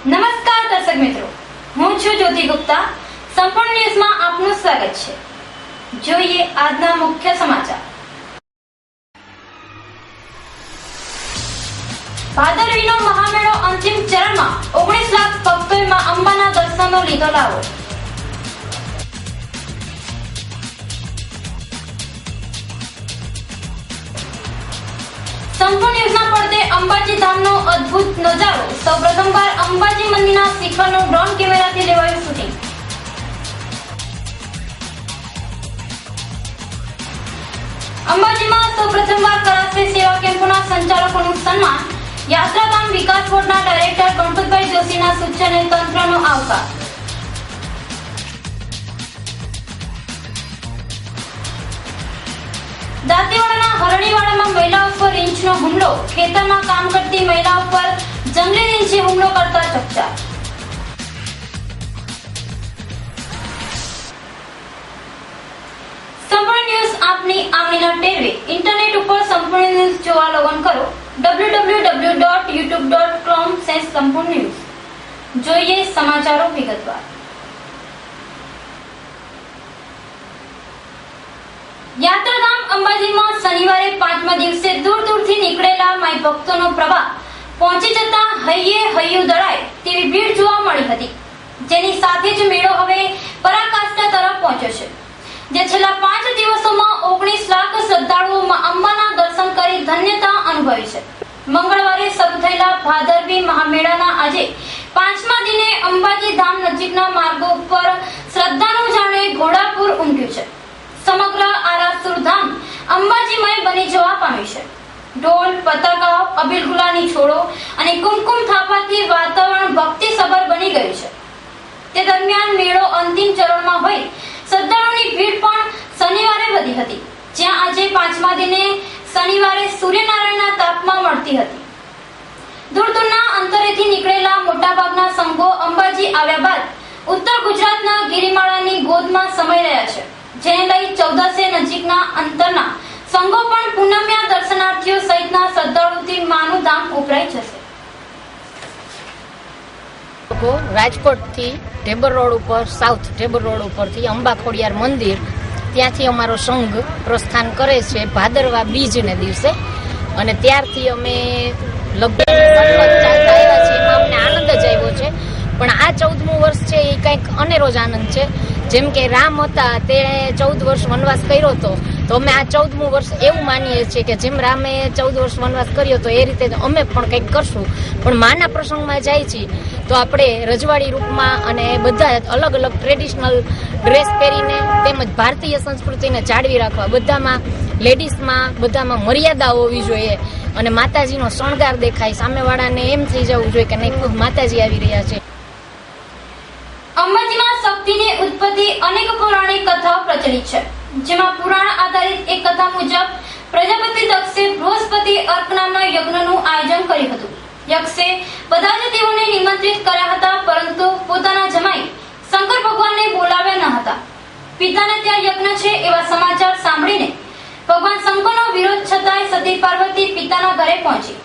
નમસ્કાર દર્શક મિત્રો, હું છું જ્યોતિ ગુપ્તા. સંપૂર્ણ ન્યૂઝમાં આપનું સ્વાગત છે. જોઈએ આજના મુખ્ય સમાચાર. ભાદરવીનો મહામેળો અંતિમ ચરણમાં 19 લાખ ભક્તોએ માં અંબાના દર્શનનો લીધો લાવો. સંપૂર્ણ ન્યૂઝના પડદે અંબાજી ધામનો અદ્ભુત નજારો. સૌપ્રથમવાર અંબાજી મંદિરના શિખરનું ડ્રોન કેમેરાથી લેવાયું શૂટિંગ. અંબાજીમાં સૌપ્રથમવાર કરાશે સેવા કેમ્પોના સંચાલકોનું સન્માન. યાત્રાધામ વિકાસ બોર્ડના ડાયરેક્ટર ગણપતભાઈ જોશીના સૂચને તંત્રનો આવકાર. દાંતીવાડાના હરણીવાડામાં મહિલાઓ પર રીંછનો હુમલો. ખેતરમાં કામ કરતી મહિલાઓ પર જંગલી રીંછે હુમલો કરતા ચકચાર. સંપૂર્ણ ન્યૂઝ આપની આંગળીના ટેરવે. ઇન્ટરનેટ ઉપર સંપૂર્ણ ન્યૂઝ જોવા લોગન કરો www.youtube.com/સંપૂર્ણ ન્યૂઝ. જોઈએ સમાચારો વિગતવાર. યાત્રાધામ અંબાજીમાં શનિવારે 5મા દિવસે દૂર દૂરથી નીકળેલા માઈ ભક્તોનો પ્રવાહ પહોંચી જતા હૈયે હૈયું દળાય તેવી ભીડ જોવા મળી હતી, જેની સાથે જ મેળો હવે પરાકાષ્ઠા તરફ પહોંચ્યો છે. જે છેલ્લા 5 દિવસોમાં 19 લાખ શ્રદ્ધાળુઓ માં અંબાના દર્શન કરી ધન્યતા અનુભવી છે. મંગળવારે શરૂ થયેલા ભાદરવી મહામેળાના આજે 5મા દિને અંબાજી ધામ નજીકના માર્ગો ઉપર શ્રદ્ધાનું જાણે ઘોડાપુર ઉમટ્યું છે. સમગ્ર આરાસુર ધામ અંબાજીમય બની જવા પામ્યું છે. ઢોલ, પતાકાઓ, અબીલ ગુલાલની છોડો અને કુમકુમ થાપાથી વાતાવરણ ભક્તિસભર બની ગયું છે. તે દરમિયાન મેળો અંતિમ ચરણમાં હોય શ્રદ્ધાળુઓની ભીડ પણ શનિવારે વધી હતી, જ્યાં આજે 5મા દિને શનિવારે સૂર્યનારાયણના તાપમાં મળતી હતી. દૂર દૂરના અંતરેથી નીકળેલા મોટાભાગના સંઘો અંબાજી આવ્યા બાદ ઉત્તર ગુજરાતના ગિરિમાળાની ગોદમાં સમાઈ રહ્યા છે, જેને લઈ 1400 નજીકના અંતરના સંઘો પણ પૂનમ્યા દર્શનાર્થીઓ સહિતના શ્રદ્ધાળુઓથી માનું ધામ ઉભરાઈ જશે. રાજકોટથી ઢેબર રોડ ઉપર, સાઉથ ઢેબર રોડ ઉપરથી અંબા ખોડિયાર મંદિર, ત્યાંથી અમારો સંઘ પ્રસ્થાન કરે છે ભાદરવા બીજને દિવસે. અને ત્યારથી અમે લગભગ આવ્યા છીએ, એમાં અમને આનંદ જ આવ્યો છે. પણ આ 14મું વર્ષ છે એ કંઈક અનેરો જ આનંદ છે. જેમ કે રામ હતા તેણે 14 વર્ષ વનવાસ કર્યો હતો, તો અમે આ 14મું વર્ષ એવું માનીએ છીએ કે જેમ રામે 14 વર્ષ વનવાસ કર્યો તો એ રીતે અમે પણ કંઈક કરશું. પણ માના પ્રસંગમાં જાય છે તો આપણે રજવાડી રૂપમાં અને બધા અલગ અલગ ટ્રેડિશનલ ડ્રેસ પહેરીને તેમજ ભારતીય સંસ્કૃતિને જાળવી રાખવા, બધામાં લેડીઝમાં બધામાં મર્યાદા હોવી જોઈએ અને માતાજીનો શણગાર દેખાય, સામેવાળાને એમ થઈ જવું જોઈએ કે નહીં માતાજી આવી રહ્યા છે. અંબાજીમાં શક્તિની ઉત્પત્તિ અનેક પૌરાણિક કથાઓ પ્રચલિત છે, જેમાં પુરાણ આધારિત એક કથા મુજબ પ્રજાપતિ દક્ષે બૃહસ્પતિ અર્ક નામના યજ્ઞનું આયોજન કર્યું હતું. યક્ષે બધા જ દેવોને નિમંત્રિત કર્યા હતા, પરંતુ પોતાના જમાઈ શંકર ભગવાનને બોલાવ્યા ન હતા. પિતાને ત્યાં યજ્ઞ છે એવા સમાચાર સાંભળીને ભગવાન શંકરનો વિરોધ છતાંય સતી પાર્વતી પિતાના ઘરે પહોંચી.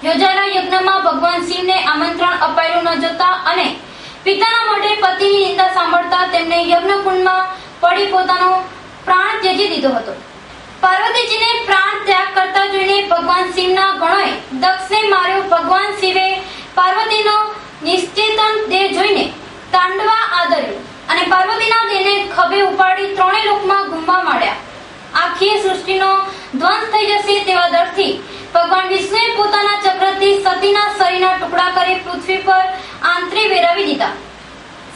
યોજાયેલા યજ્ઞમાં ભગવાન શિવને આમંત્રણ અપાયેલું ન જોતા અને પિતાના મોઢે પતિની નિંદા સાંભળતા તેમને યજ્ઞકુંડમાં પડી પોતાનો પ્રાણ ત્યજી દીધો હતો. પાર્વતીજીને પ્રાણ ત્યાગ કરતા જોઈને ભગવાન શિવના ગણોએ દક્ષને માર્યો. ભગવાન શિવે પાર્વતીનો નિશ્ચેતન દેહ જોઈને તાંડવા આદર્યું અને પાર્વતીના દેહને ખભે ઉપાડી 3 લોકમાં ઘૂમવા માંડ્યા. આખી સૃષ્ટિનો ધ્વંસ થઈ જશે તેવા ડરથી ભગવાન વિષ્ણુએ પોતાના ચક્રથી સતીના શરીરના ટુકડા કરી પૃથ્વી પર આંતરે વેરાવી દીધા.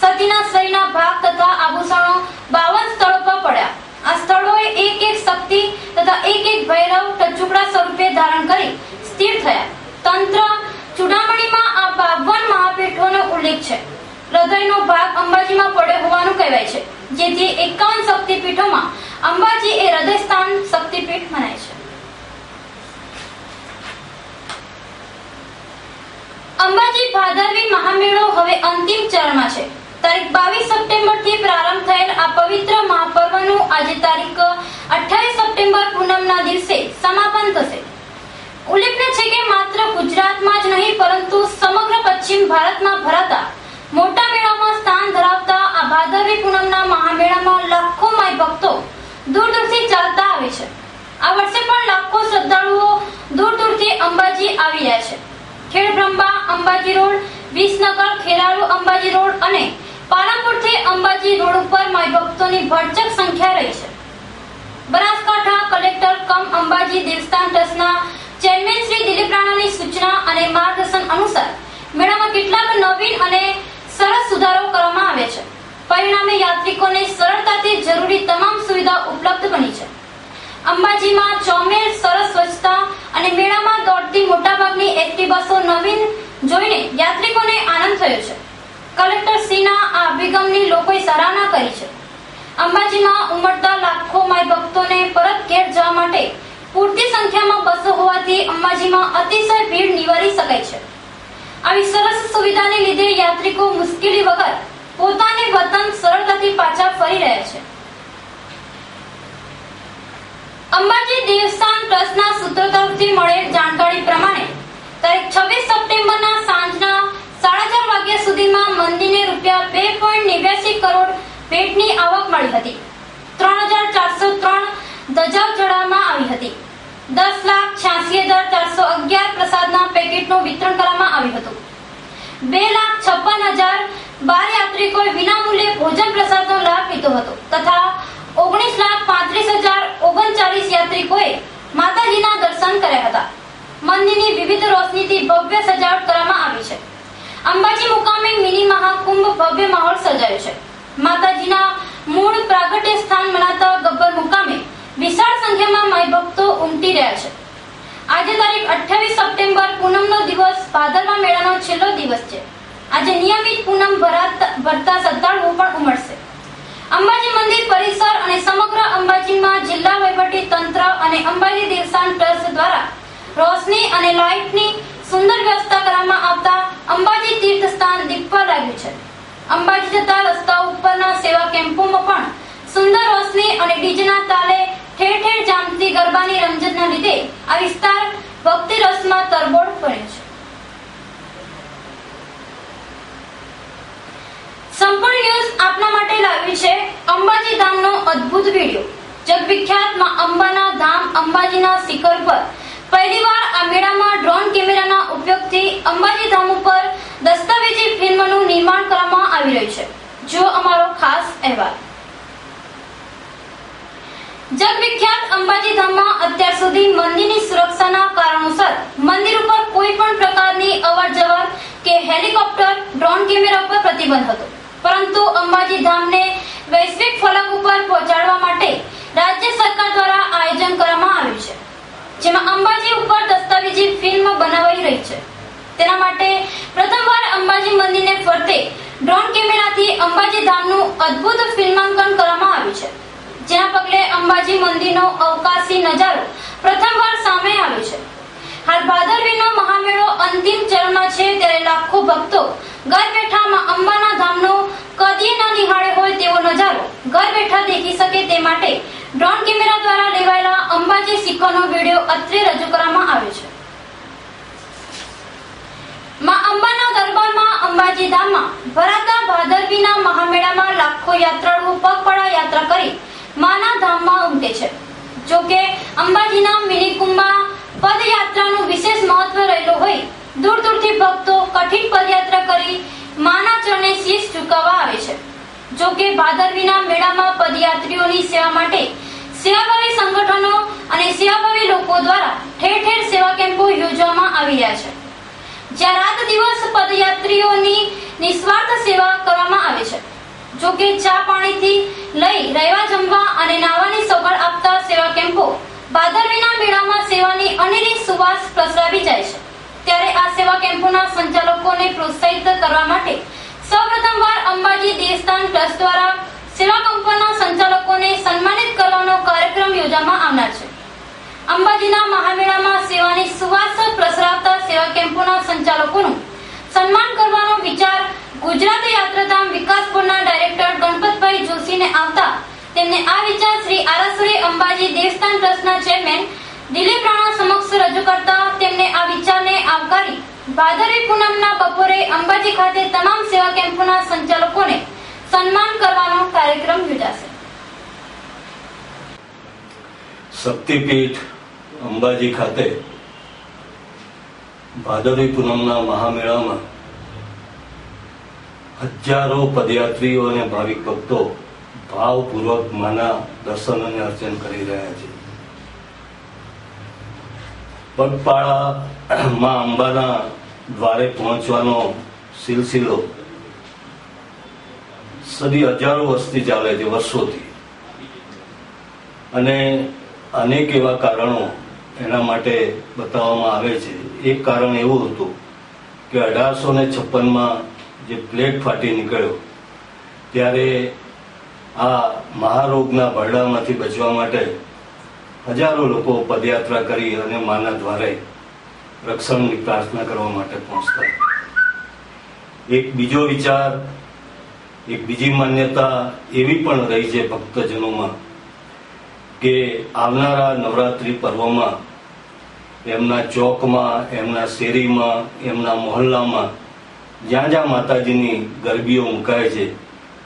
સતીના શરીરના ભાગ તથા આભૂષણો 52 સ્થળો પર પડ્યા. આ સ્થળોએ એક એક શક્તિ તથા એક એક ભૈરવ ટચુકડા સ્વરૂપે ધારણ કરી સ્થિર થયા. તંત્ર ચૂડામણીમાં આ 52 મહાપીઠોનો ઉલ્લેખ છે. હૃદયનો ભાગ અંબાજીમાં પડ્યો હોવાનું કહેવાય છે, જેથી 51 શક્તિપીઠોમાં અંબાજી એ હૃદય સ્થાન શક્તિપીઠ મનાય છે. અંબાજી ભાદરવી મહામેળો હવે અંતિમ ચરણમાં છે. તારીખ 22 સપ્ટેમ્બરથી પ્રારંભ થયેલ આ પવિત્ર મહાપર્વનું આજે તારીખ 28 સપ્ટેમ્બર પૂનમના દિવસે સમાપન થશે. ઉલ્લેખનીય છે કે માત્ર ગુજરાતમાં જ નહીં પરંતુ સમગ્ર પશ્ચિમ ભારતમાં ભરાતા મોટા મેળામાં સ્થાન ધરાવતા આ ભાદરવી પૂનમના મહામેળામાં લાખો માઈ ભક્તો દૂર દૂરથી ચાલતા આવે છે. આ વર્ષે પણ લાખો શ્રદ્ધાળુઓ દૂર દૂરથી અંબાજી આવી રહ્યા છે. ખેડબ્રહ્મા અંબાજી રોડ, વિસનગર ખેરાલુ અંબાજી રોડ અને પાલનપુરથી અંબાજી રોડ ઉપર માઈ ભક્તોની ભરચક સંખ્યા રહી છે. બનાસકાંઠા કલેક્ટર કમ અંબાજી દેવસ્થાન ટ્રસ્ટના ચેરમેન શ્રી દિલીપ રાણાની સૂચના અને માર્ગદર્શન અનુસાર મેળામાં કેટલાક નવીન અને સરસ સુધારો કરવામાં આવ્યા છે. પરિણામે યાત્રિકોને સરળતાથી જરૂરી તમામ સુવિધા ઉપલબ્ધ બની છે. અંબાજીમાં ચોમેર સરસ સ્વચ્છતા અને મેળામાં દોડતી મોટાભાગની એસટી બસો નવીન જોઈને યાત્રિકોને આનંદ થયો છે. કલેક્ટર શ્રીના આ અભિગમની લોકોએ સરાહના કરી છે. અંબાજીમાં ઉમટતા લાખો માઈ ભક્તોને પરત ઘેર જવા માટે પૂરતી સંખ્યામાં બસો હોવાથી અંબાજીમાં અતિશય ભીડ નિવારી શકાય છે. આવી સરસ સુવિધાને લીધે યાત્રિકો મુશ્કેલી વગર પોતાને વતન સરળતાથી પાછા ફરી રહ્યા છે. અંબાજી દેવસ્થાન ટ્રસ્ટના સૂત્રો તરફથી મળેલ જાણકારી પ્રમાણે તારીખ 26 સપ્ટેમ્બરના સાંજના 4:30 વાગ્યા સુધીમાં મંદિરને ₹2.89 કરોડ ભેટની આવક મળી હતી. 3,403 ધજાઓ ચડાવવામાં આવી હતી. 10,86,411 પ્રસાદના પેકેટનું વિતરણ કરવામાં આવ્યું હતું. 2,56,012 યાત્રિકોએ વિનામૂલ્યે ભોજન પ્રસાદનો લાભ લીધો હતો તથા 19,35,039 યાત્રિકોએ માતાજીના દર્શન કર્યા હતા. મંદિરની વિવિધ રોશનીથી ભવ્ય સજાવટ કરવામાં આવી છે. અંબાજી મુકામે મિની મહાકુંભ ભવ્ય માહોલ સર્જાયો છે. માતાજીના મૂળ પ્રાગટ્ય સ્થાન મનાતા ગબ્બર મુકામે વિશાળ સંખ્યામાં માઈ ભક્તો ઉમટી રહ્યા છે. આજે તારીખ 28 સપ્ટેમ્બર પૂનમનો દિવસ ભાદરવા મેળાનો છેલ્લો દિવસ છે. આજે નિયમિત પૂનમ ભરતા શ્રદ્ધાળુઓ પણ ઉમટશે. અંબાજી મંદિર પરિસર અને સમગ્ર અંબાજીમાં જિલ્લા વહીવટી તંત્ર અને અંબાજી દેવસ્થાન ટ્રસ્ટ દ્વારા રોશની અને લાઇટની સુંદર વ્યવસ્થા કરવામાં આવતા અંબાજી તીર્થસ્થાન દીપવા લાગ્યું છે. અંબાજી જતા રસ્તા ઉપરના સેવા કેમ્પોમાં પણ સુંદર રોશની અને ડીજેના તાલે ઠેર ઠેર જામતી ગરબાની રમઝટના લીધે આ વિસ્તાર ભક્તિ રસમાં તરબોળ બન્યો છે. સંપૂર્ણ ન્યૂઝ આપના માટે લાવ્યું છે અંબાજી ધામનો અદ્ભુત વિડીયો. જગવિખ્યાત માં અંબાના ધામ અંબાજીના શિખર પર પહેલીવાર આ મેળામાં ડ્રોન કેમેરાના ઉપયોગથી અંબાજી ધામ ઉપર દસ્તાવેજી ફિલ્મનું નિર્માણ કરવામાં આવી રહ્યું છે. જો અમારો ખાસ અહેવાલ. જગવિખ્યાત અંબાજી ધામમાં અત્યાર સુધી મંદિરની સુરક્ષાના કારણોસર મંદિર ઉપર કોઈ પણ પ્રકારની અવરજવર કે હેલિકોપ્ટર ડ્રોન કેમેરા પર પ્રતિબંધ હતો. પરંતુ અંબાજી ધામને વૈશ્વિક ફલક ઉપર પહોંચાડવા માટે રાજ્ય સરકાર દ્વારા આયોજન કરવામાં આવ્યું છે, જેમાં અંબાજી ઉપર દસ્તાવેજી ફિલ્મ બનાવાઈ રહી છે. તેના માટે પ્રથમવાર અંબાજી મંદિરને ફરતે ડ્રોન કેમેરાથી અંબાજી ધામનું અદ્ભુત ફિલ્માંકન કરવામાં આવ્યું છે. જેના પગલે અંબાજી મંદિરનો અવકાશી નજારો પ્રથમવાર સામે આવ્યો છે. હાલ ભાદરવીનો મહામેળો અંતિમ ચરણમાં છે, ત્યારે લાખો ભક્તો ઘર બેઠા માં અંબાના ધામનો કદી ન નિહાળે હોય તેવો નજારો ઘર બેઠા દેખી શકે તે માટે ડ્રોન કેમેરા દ્વારા લેવાયેલા અંબાજી શિખરનો વિડીયો અત્રે રજૂ કરવામાં આવ્યો છે. માં અંબાના દરબારમાં અંબાજી ધામમાં ભરાતા ભાદરવીના મહામેળામાં લાખો યાત્રાળુઓ પગપાળા યાત્રા કરી માના ધામમાં ઉમટે છે. જો કે અંબાજીના મિની કુંભમાં પદયાત્રાનું વિશેષ મહત્વ રહેલું હોય દૂર દૂરથી ભક્તો કઠિન પદયાત્રા કરી માના ચરણે શીશ ઝુકાવવા આવે છે. જો કે ભાદરવીના મેળામાં પદયાત્રીઓની સેવા માટે સેવાભાવી સંગઠનો અને સેવાભાવી લોકો દ્વારા ઠેર ઠેર સેવા કેમ્પો યોજવામાં આવી રહ્યા છે, જ્યાં રાત દિવસ પદયાત્રીઓની નિસ્વાર્થ સેવા કરવામાં આવે છે. જો કે ચા પાણીથી લઈ રહેવા જમવા અને નાવાની સગવડ આપતા સેવા કેમ્પો ભાદરવીના મેળામાં સેવાની અનેરી સુવાસ પ્રસરાવી જાય છે. ત્યારે આ સેવા કેમ્પોના સંચાલકોને પ્રોત્સાહિત કરવા માટે સૌપ્રથમવાર અંબાજી દેવસ્થાન ટ્રસ્ટ દ્વારા સેવા કેમ્પોના સંચાલકોને સન્માનિત કરવાનો કાર્યક્રમ યોજવામાં આવનાર છે. અંબાજીના મહામેળામાં સેવાની સુવાસ પ્રસરાવતા સેવા કેમ્પોના સંચાલકોનું સન્માન કરવાનો વિચાર ગુજરાત યાત્રાધામ વિકાસ બોર્ડના ડાયરેક્ટર ગણપતભાઈ જોશીને આવતા તેમને આ વિચાર શ્રી આરાસુરી અંબાજી દેવસ્થાન ટ્રસ્ટના ચેરમેન દિલીપ રાણા સમક્ષ રજૂ કરતા તેમને આ વિચારને આવકારી ભાદરવી પૂનમના બપોરે અંબાજી ખાતે તમામ સેવા કેમ્પોના સંચાલકોને સન્માન કરવાનો કાર્યક્રમ યોજાશે. શક્તિપીઠ અંબાજી ખાતે ભાદરવી પૂનમના મહામેળામાં હજારો પદયાત્રીઓ અને ભાવિક ભક્તો ભાવપૂર્વક માના દર્શન અને અર્ચન કરી રહ્યા છે. પગપાળા માં અંબાના દ્વારે પહોંચવાનો સિલસિલો સદી હજારો વર્ષથી ચાલે છે, વર્ષોથી, અને અનેક એવા કારણો એના માટે બતાવવામાં આવે છે. એક કારણ એવું હતું કે 1856માં જે પ્લેગ ફાટી નીકળ્યો ત્યારે આ મહારોગના ભરડામાંથી બચવા માટે હજારો લોકો પદયાત્રા કરી અને માના દ્વારે રક્ષણની પ્રાર્થના કરવા માટે પહોંચતા. એક બીજો વિચાર, એક બીજી માન્યતા એવી પણ રહી છે ભક્તજનોમાં કે આવનારા નવરાત્રી પર્વમાં એમના ચોકમાં, એમના શેરીમાં, એમના મોહલ્લામાં જ્યાં જ્યાં માતાજીની ગરબીઓ મુકાય છે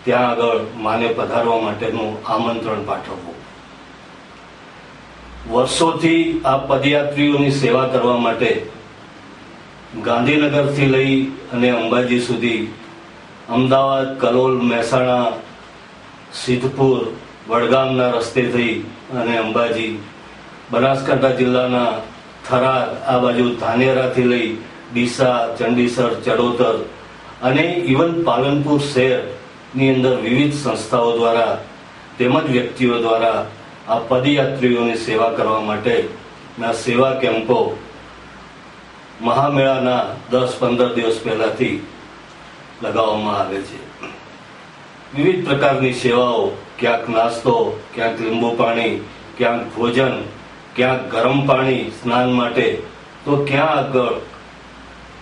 ત્યાં આગળ માને પધારવા માટેનું આમંત્રણ પાઠવવું. વર્ષોથી આ પદયાત્રીઓની સેવા કરવા માટે ગાંધીનગરથી લઈ અને અંબાજી સુધી, અમદાવાદ, કલોલ, મહેસાણા, સિદ્ધપુર, વડગામના રસ્તે થઈ અને અંબાજી, બનાસકાંઠા જિલ્લાના થરાદ, આ બાજુ ધાનેરાથી લઈ ડીસા, ચંડીસર, ચડોતર અને ઇવન પાલનપુર શહેરની અંદર વિવિધ સંસ્થાઓ દ્વારા તેમજ વ્યક્તિઓ દ્વારા આ પદયાત્રીઓની સેવા કરવા માટેના સેવા કેમ્પો મહામેળાના 10-15 દિવસ પહેલાથી લગાવવામાં આવે છે. વિવિધ પ્રકારની સેવાઓ, ક્યાંક નાસ્તો, ક્યાંક લીંબુ પાણી, ક્યાંક ભોજન, ક્યાંક ગરમ પાણી સ્નાન માટે, તો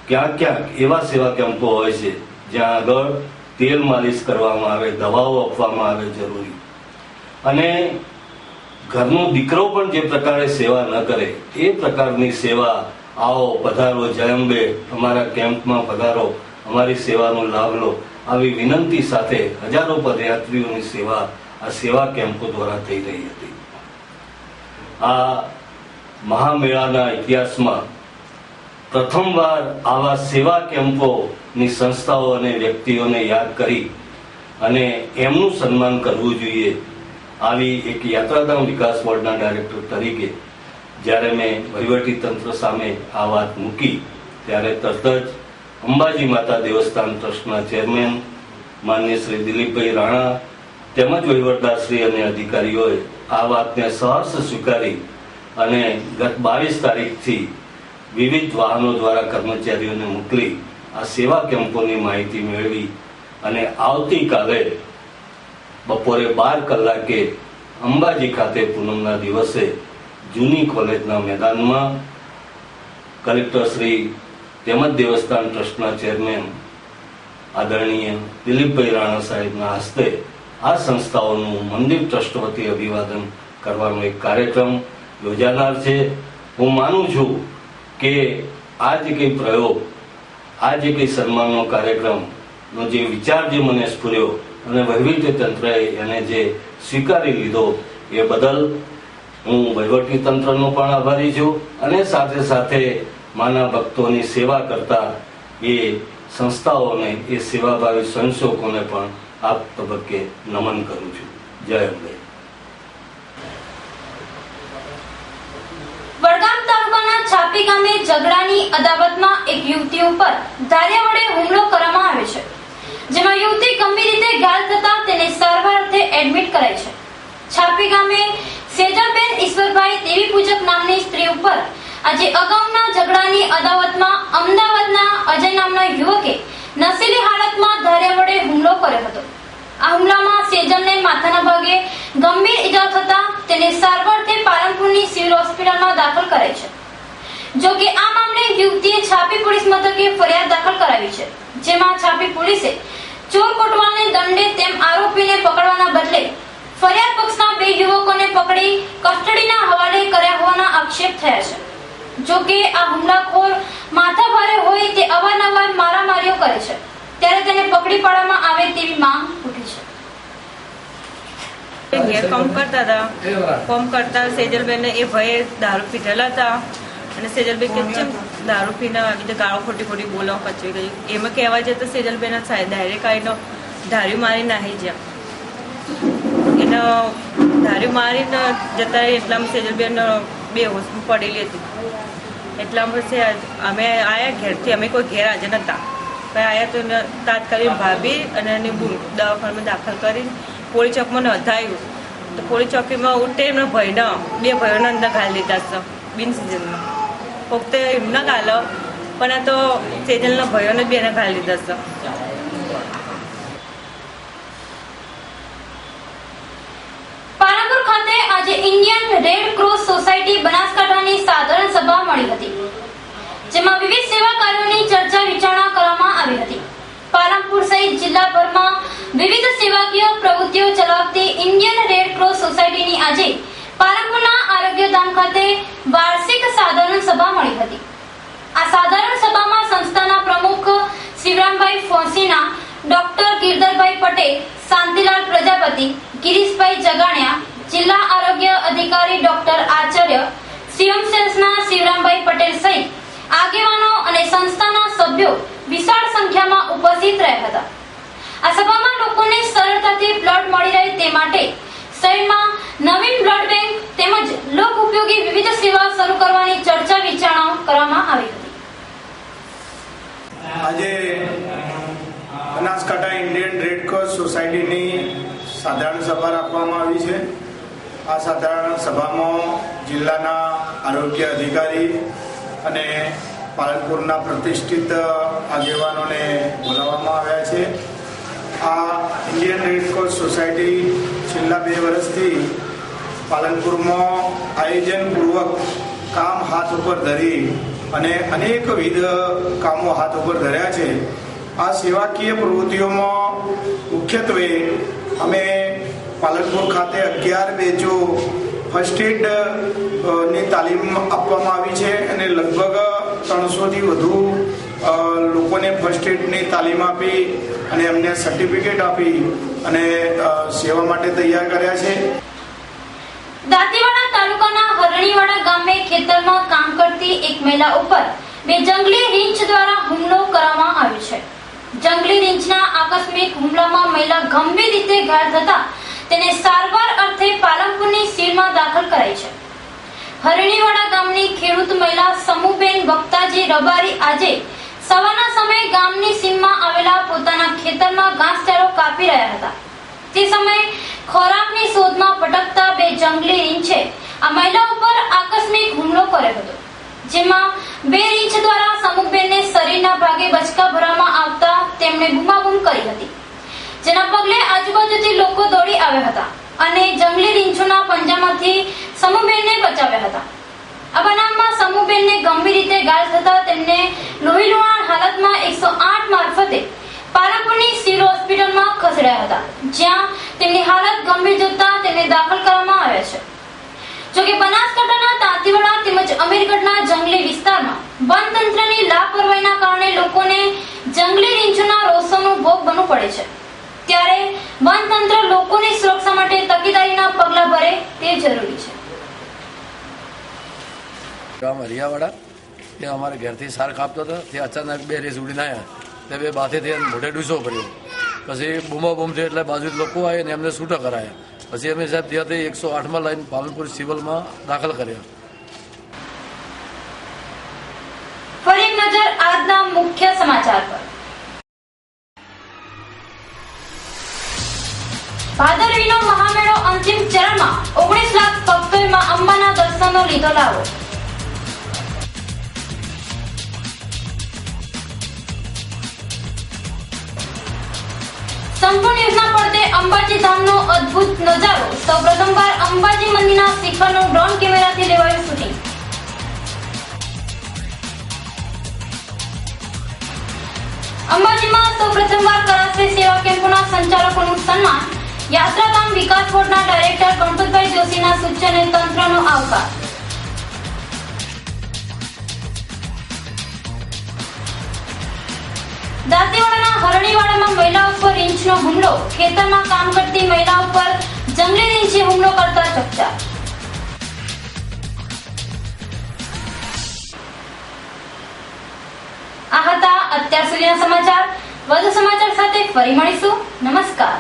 ક્યાંક એવા સેવા કેમ્પો હોય છે જ્યાં આગળ તેલ માલિશ કરવામાં આવે, દવાઓ આપવામાં આવે જરૂરી, અને ઘરનો દીકરો પણ જે પ્રકારે સેવા ન કરે એ પ્રકારની સેવા. આવો, પધારો, જય અંબે, અમારા કેમ્પમાં પધારો, અમારી સેવાનો લાભ લો, આવી વિનંતી સાથે હજારો પદયાત્રીઓની સેવા આ સેવા કેમ્પો દ્વારા થઈ રહી હતી. આ મહામેળાના ઇતિહાસમાં પ્રથમવાર આવા સેવા કેમ્પોની સંસ્થાઓ અને વ્યક્તિઓને યાદ કરી અને એમનું સન્માન કરવું જોઈએ. આવી એક યાત્રાધામ વિકાસ બોર્ડના ડાયરેક્ટર તરીકે જ્યારે મેં વહીવટી તંત્ર સામે આ વાત મૂકી ત્યારે તરત જ અંબાજી માતા દેવસ્થાન ટ્રસ્ટના ચેરમેન માનનીય શ્રી દિલીપભાઈ રાણા તેમજ વહીવટદારશ્રી અને અધિકારીઓએ આ વાતને સહર્ષ સ્વીકારી અને ગત 22 તારીખથી વિવિધ વાહનો દ્વારા કર્મચારીઓને મોકલી આ સેવા કેમ્પોની માહિતી મેળવી અને આવતીકાલે બપોરે 12 કલાકે અંબાજી ખાતે પૂનમના દિવસે જૂની કોલેજના મેદાનમાં કલેક્ટર શ્રી તેમજ દેવસ્થાન ટ્રસ્ટના ચેરમેન આદરણીય દિલીપભાઈ રાણા સાહેબના હસ્તે આ સંસ્થાઓનું મંદિર ટ્રસ્ટ વતી અભિવાદન કરવાનો એક કાર્યક્રમ યોજાનાર છે. હું માનું છું કે આ જે કંઈ પ્રયોગ, આ જે કંઈ સન્માનનો કાર્યક્રમનો જે વિચાર જે મને સ્ફુર્યો અને વહીવટી તંત્રએ એને જે સ્વીકારી લીધો એ બદલ હું વહીવટી તંત્રનો પણ આભારી છું અને સાથે સાથે માના ભક્તોની સેવા કરતા એ સંસ્થાઓને, એ સેવાભાવી સ્વયંસેવકોને પણ આ તબક્કે નમન કરું છું. જય અંબે. વડગામ તાલુકાના છાપી ગામે ઝઘડાની અદાવતમાં એક યુવતી ઉપર ધારિયા વડે હુમલો કરવામાં આવ્યો છે, જેમાં યુવતી ગંભીર રીતે ઘાયલ થતા તેને સારવાર અર્થે એડમિટ કરાઈ છે. છાપી ગામે સેજાબેન ઈશ્વરભાઈ દેવી પૂજક નામની સ્ત્રી ઉપર આજે અગાઉના ઝઘડાની અદાવતમાં અમદાવાદના અજય નામના યુવકે નશીલી હાલતમાં ધારિયા વડે હુમલો કર્યો હતો. આ હુમલામાં સેજલને માથાના ભાગે ગંભીર ઈજા થતા તેને સારવારથી પાલનપુરની સિવિલ હોસ્પિટલમાં દાખલ કરાઈ છે. જો કે આ મામલે યુવતીએ છાપી પોલીસ મથકે ફરિયાદ દાખલ કરાવી છે, જેમાં છાપી પોલીસે ચોર કોટવાલને દંડે તેમ આરોપીને પકડવાના બદલે ફરિયાદ પક્ષના 2 યુવકોને પકડી કસ્ટડીના હવાલે કર્યા હોવાના આક્ષેપ થયા છે. જો કે આ હુમલાખોર માથાભારે હોય તે અવારનવાર મારામારીઓ કરે છે, ત્યારે તેને પકડી પાડવામાં આવે તેવી માંગ ઉઠી છે. ઘેર કામ કરતા હતા. કામ કરતા સેજલબેન એ ભાઈ દારૂ પીધેલા હતા અને સેજલબેન કે ચેમ દારૂ પીને આવી રીતે ગાળો ખોટી બોલો કચવી ગઈ. એમાં કહેવાય છે તો સેજલબેન ડાયરેક્ટ આવીને ધારી મારી નાહી ગયા. એને ધારી મારીને જતા એટલામાં સેજલબેન બેહોશમાં પડેલી હતી. એટલામાં પછી અમે આવ્યા ઘેરથી. અમે કોઈ ઘેર હાજર નહોતા. પછી આવ્યા તો તાત્કાલિક ભાભી અને એની દવાખાનામાં દાખલ કરી પોળી ચોકમાં નોંધાયું. તો પોળી ચોકીમાં ઉઠે એમના ભાઈને 2 ભાઈઓને અંદર ઘાલી દીધા છે બિન સિઝનમાં. ફક્ત એમના ગાલો પણ આ તો સેજલના ભાઈઓને 2ને ઘાલી દીધા છે. પાલનપુર ખાતે આજે ઇન્ડિયન રેડ ક્રોસ સોસાયટી બનાસકાંઠાની સાધારણ સભા મળી હતી, જેમાં વિવિધ સેવા કાર્યોની ચર્ચા વિચારણા કરવામાં આવી હતી. પાલનપુર સહિત જિલ્લાભરમાં વિવિધ સેવાકીય પ્રવૃત્તિઓ ચલાવતી ઇન્ડિયન રેડ ક્રોસ સોસાયટીની આજે પાલનપુરના આરોગ્યધામ ખાતે વાર્ષિક સાધારણ સભા મળી હતી. આ સાધારણ સભામાં સંસ્થાના પ્રમુખ શિવરામભાઈ ફોસીના, ડોક્ટર ગિરધરભાઈ પટેલ, શાંતિલાલ પ્રજાપતિ, ગિરીશભાઈ જગાણિયા, જિલ્લા આરોગ્ય અધિકારી ડોક્ટર આચાર્ય, સીએમ સેલ્સના શિવરામભાઈ પટેલ સહિત આગેવાનો અને સંસ્થાના સભ્યો વિશાળ સંખ્યામાં ઉપસ્થિત રહ્યા હતા. આ સભામાં લોકોને સરળતાથી બ્લડ મળી રહે તે માટે શહેરમાં નવીન બ્લડ બેંક તેમજ લોક ઉપયોગી વિવિધ સેવા શરૂ કરવાની ચર્ચા વિચારણા કરવામાં આવી હતી. આજે બનાસકાંઠા ઇન્ડિયન રેડ ક્રોસ સોસાયટીની સાધારણ સભા રાખવામાં આવી છે. આ સાધારણ સભામાં જિલ્લાના આરોગ્ય અધિકારી અને પાલનપુરના પ્રતિષ્ઠિત આગેવાનોને બોલાવવામાં આવ્યા છે. આ ઇન્ડિયન રેડ ક્રોસ સોસાયટી છેલ્લા 2 વર્ષથી પાલનપુરમાં આયોજનપૂર્વક કામ હાથ ઉપર ધરી અને અનેકવિધ કામો હાથ ઉપર ધર્યા છે. આ સેવાકીય પ્રવૃત્તિઓમાં મુખ્યત્વે અમે પાલનપુર ખાતે 11 બેચો ફર્સ્ટ એડ ની તાલીમ આપવામાં આવી છે અને લગભગ 300થી વધુ લોકોને ફર્સ્ટ એડની તાલીમ આપી અને એમને સર્ટિફિકેટ આપી અને સેવા માટે તૈયાર કર્યા છે. દાંતીવાડા તાલુકાના હરણીવાડા ગામે ખેતરમાં કામ કરતી એક મહિલા ઉપર 2 જંગલી રીંછ દ્વારા હુમલો કરવામાં આવ્યો છે. જંગલી રીંછના આકસ્મિક હુમલામાં મહિલા ગંભીર રીતે ઘાયલ થતા તેને સારવાર અર્થે પાલનપુરની સિવિલમાં દાખલ કરાઈ છે. હરણીવાડા ગામની ખેડૂત મહિલા સમૂહબેન વક્તાજી રબારી આજે સવારના સમયે ગામની સીમમાં આવેલા પોતાના ખેતરમાં ઘાસચારો કાપી રહ્યા હતા. તે સમયે ખોરાકની શોધમાં ભટકતા 2 જંગલી રીંછે આ મહિલા ઉપર આકસ્મિક હુમલો કર્યો હતો, જેમાં 2 રીંછ દ્વારા સમૂહબેનને શરીરના ભાગે બચકા ભરવામાં આવતા તેમણે બૂમાબૂમ કરી હતી, જેના પગલે આજુબાજુથી લોકો દોડી આવ્યા હતા અને જંગલી રીંછોના પંજામાંથી સમૂહબેનને બચાવ્યા હતા. આ બનાવમાં સમૂહબેનને ગંભીર રીતે ઘાયલ થતા તેમને લોહીલુહાણ હાલતમાં 108 મારફતે પાલનપુરની સિવિલ હોસ્પિટલમાં ખસેડાયા હતા, જ્યાં તેમની હાલત ગંભીર જોતા તેમને દાખલ કરવામાં આવ્યા છે. જોકે બનાસકાંઠાના દાંતીવાડા તેમજ અમીરગઢના જંગલી વિસ્તારમાં વનતંત્રની લાપરવાહીના કારણે લોકોને જંગલી રીંછોના રોષોનો ભોગ બનવું પડે છે, ત્યારે વનતંત્ર લોકોની સુરક્ષા માટે તકેદારીના પગલાં ભરે તે જરૂરી છે. ગામ હરિયાવાડા તે અમારે ઘેરથી સાર કાપતો હતો. તે અચાનક 2 રેસ ઉડીને આવ્યા. તે 2 બાથેથી મોઢે ડૂસો કર્યો. પછી બૂમો થયો એટલે બાજુ લોકો આવ્યા ને એમને છૂટા કરાયા. પછી અમે સાહેબ ત્યાંથી 108માં લાઈન પાલનપુર સિવિલમાં દાખલ કર્યા. ફરી એક નજર આજના મુખ્ય સમાચાર પર. ભાદરવીનો મહામેળો અંતિમ ચરણમાં 19 લાખ ભક્તોએ માં અંબાના દર્શનનો લીધો લાવો. સંપૂર્ણ યોજના પડતે અંબાજી ધામનો અદ્ભુત નજારો. સૌપ્રથમવાર અંબાજી મંદિરના શિખરનું ડ્રોન કેમેરાથી લેવાયું શૂટિંગ. અંબાજીમાં સૌપ્રથમવાર કરાશે સેવા કેમ્પોના સંચાલકોનું સન્માન. યાત્રાધામ વિકાસ બોર્ડના ડાયરેક્ટર ગણપતભાઈ જોશીના સૂચને તંત્રનો આવકાર. દાંતીવાડાના હરણીવાડામાં મહિલા ઉપર રીંછનો હુમલો. ખેતરમાં કામ કરતી મહિલા ઉપર જંગલી રીંછે હુમલો કરતા ચકચાર. આ હતા અત્યાર સુધીના સમાચાર. વધુ સમાચાર સાથે ફરી મળીશું. નમસ્કાર.